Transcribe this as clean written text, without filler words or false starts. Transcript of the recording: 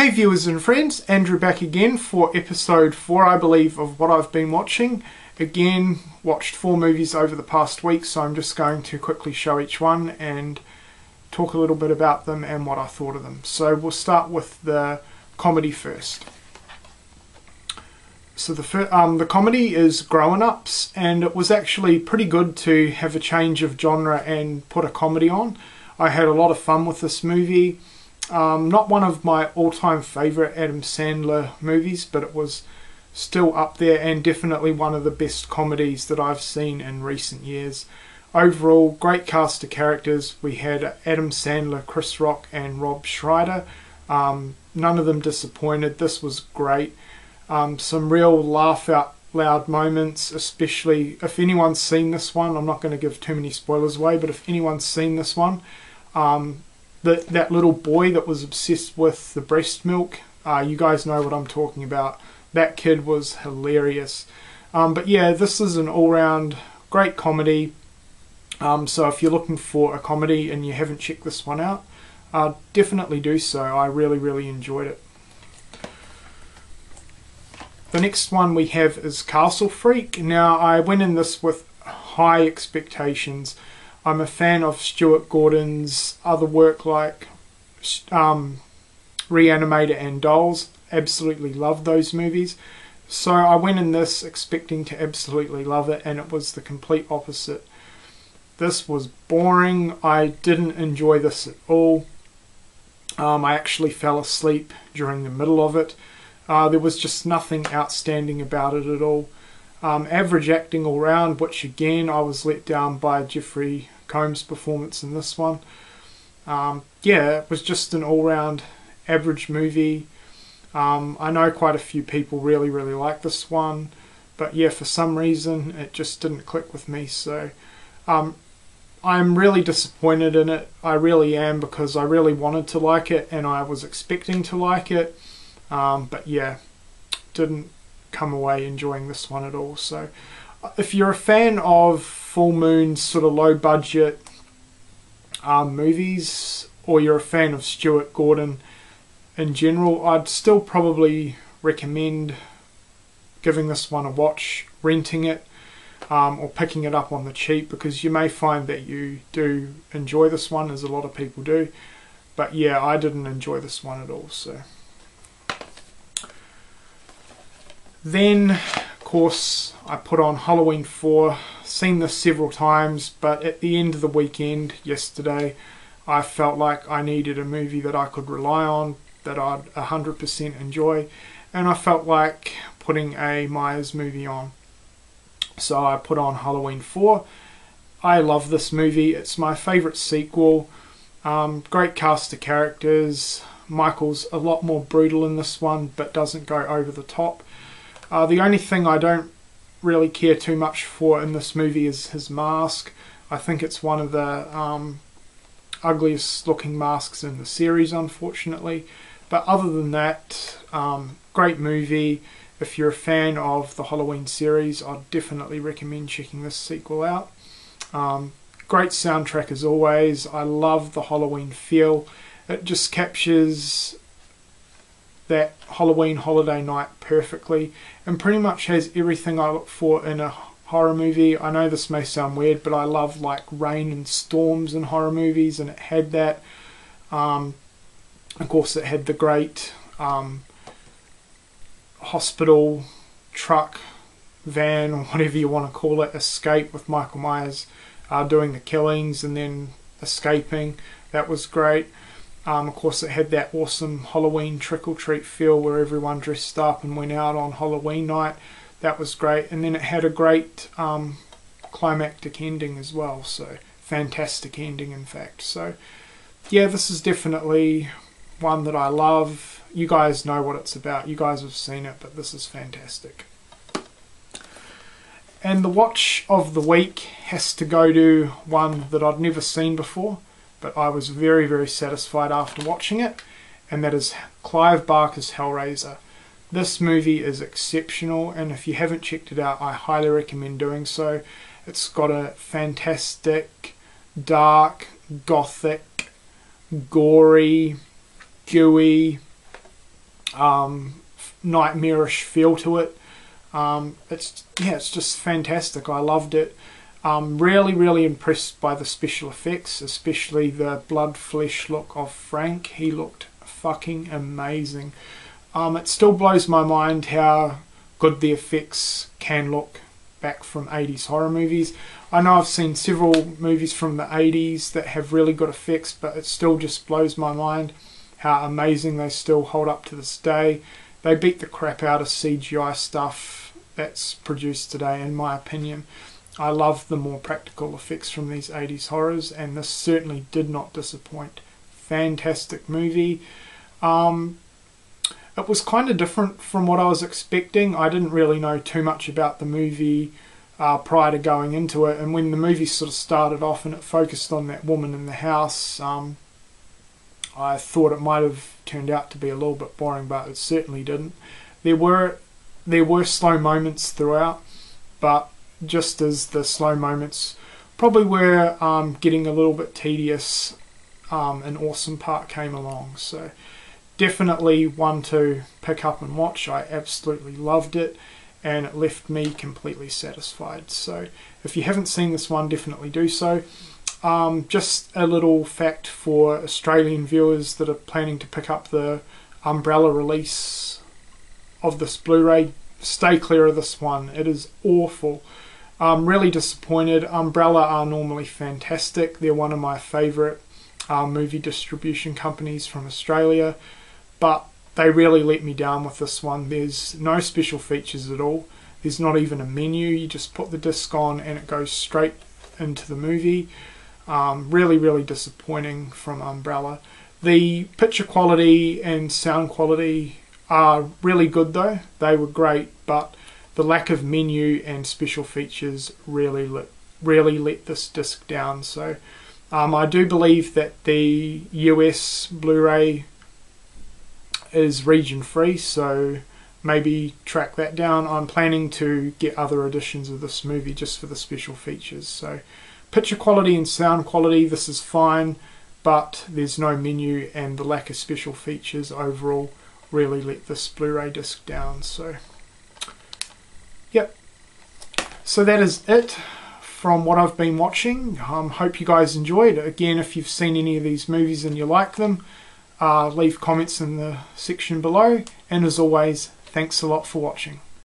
Hey viewers and friends, Andrew back again for episode 4 I believe of what I've been watching. Again, watched 4 movies over the past week, so I'm just going to quickly show each one and talk a little bit about them and what I thought of them. So we'll start with the comedy first. So the comedy is Grown Ups, and it was actually pretty good to have a change of genre and put a comedy on. I had a lot of fun with this movie. Not one of my all-time favourite Adam Sandler movies, but it was still up there and definitely one of the best comedies that I've seen in recent years. Overall, great cast of characters. We had Adam Sandler, Chris Rock and Rob Schneider. None of them disappointed. This was great. Some real laugh out loud moments, especially if anyone's seen this one. I'm not going to give too many spoilers away, but if anyone's seen this one, that little boy that was obsessed with the breast milk, you guys know what I'm talking about. That kid was hilarious. But yeah, this is an all-round great comedy. So if you're looking for a comedy and you haven't checked this one out, definitely do so. I really enjoyed it. The next one we have is Castle Freak. Now, I went in this with high expectations. I'm a fan of Stuart Gordon's other work like Reanimator and Dolls. Absolutely love those movies. So I went in this expecting to absolutely love it, and it was the complete opposite. This was boring. I didn't enjoy this at all. I actually fell asleep during the middle of it. There was just nothing outstanding about it at all. Average acting all round, which again I was let down by Jeffrey Combs' performance in this one. Yeah, it was just an all-round average movie. I know quite a few people really like this one, but yeah, for some reason it just didn't click with me. So I'm really disappointed in it. I really am, because I really wanted to like it and I was expecting to like it. But yeah, didn't come away enjoying this one at all. So if you're a fan of full moon sort of low budget movies, or you're a fan of Stuart Gordon in general, I'd still probably recommend giving this one a watch, renting it, or picking it up on the cheap, because you may find that you do enjoy this one, as a lot of people do. But yeah, I didn't enjoy this one at all. So then, of course, I put on Halloween 4. Seen this several times, but at the end of the weekend yesterday, I felt like I needed a movie that I could rely on, that I'd 100% enjoy, and I felt like putting a Myers movie on. So I put on Halloween 4. I love this movie. It's my favourite sequel. Great cast of characters. Michael's a lot more brutal in this one, but doesn't go over the top. The only thing I don't really care too much for in this movie is his mask. I think it's one of the ugliest looking masks in the series, unfortunately. But other than that, great movie. If you're a fan of the Halloween series, I'd definitely recommend checking this sequel out. Great soundtrack as always. I love the Halloween feel. It just captures that Halloween holiday night perfectly, and pretty much has everything I look for in a horror movie. I know this may sound weird, but I love like rain and storms in horror movies, and it had that. Of course, it had the great hospital truck, van, or whatever you want to call it, escape with Michael Myers doing the killings and then escaping. That was great. Of course, it had that awesome Halloween trick-or-treat feel where everyone dressed up and went out on Halloween night. That was great. And then it had a great climactic ending as well. So, fantastic ending, in fact. So, yeah, this is definitely one that I love. You guys know what it's about. You guys have seen it, but this is fantastic. And the watch of the week has to go to one that I'd never seen before, but I was very satisfied after watching it, and that is Clive Barker's Hellraiser. This movie is exceptional, and if you haven't checked it out, I highly recommend doing so. It's got a fantastic, dark, gothic, gory, gooey, nightmarish feel to it. It's just fantastic. I loved it. Really impressed by the special effects, especially the blood flesh look of Frank. He looked fucking amazing. It still blows my mind how good the effects can look back from 80s horror movies. I know I've seen several movies from the 80s that have really good effects, but it still just blows my mind how amazing they still hold up to this day. They beat the crap out of CGI stuff that's produced today, in my opinion. I love the more practical effects from these 80s horrors, and this certainly did not disappoint. Fantastic movie. It was kind of different from what I was expecting. I didn't really know too much about the movie prior to going into it, and when the movie sort of started off and it focused on that woman in the house, I thought it might have turned out to be a little bit boring, but it certainly didn't. There were slow moments throughout, but just as the slow moments probably were getting a little bit tedious, an awesome part came along. So definitely one to pick up and watch. I absolutely loved it, and it left me completely satisfied. So if you haven't seen this one, definitely do so. Just a little fact for Australian viewers that are planning to pick up the Umbrella release of this Blu-ray, stay clear of this one. It is awful. I'm really disappointed. Umbrella are normally fantastic. They're one of my favourite movie distribution companies from Australia, but they really let me down with this one. There's no special features at all. There's not even a menu. You just put the disc on and it goes straight into the movie. Really disappointing from Umbrella. The picture quality and sound quality are really good though. They were great, but the lack of menu and special features really let this disc down. So I do believe that the US Blu-ray is region free, so maybe track that down. I'm planning to get other editions of this movie just for the special features. So picture quality and sound quality, this is fine, but there's no menu, and the lack of special features overall really let this Blu-ray disc down. So yep, so that is it from what I've been watching. Hope you guys enjoyed. Again, if you've seen any of these movies and you like them, leave comments in the section below, and as always, thanks a lot for watching.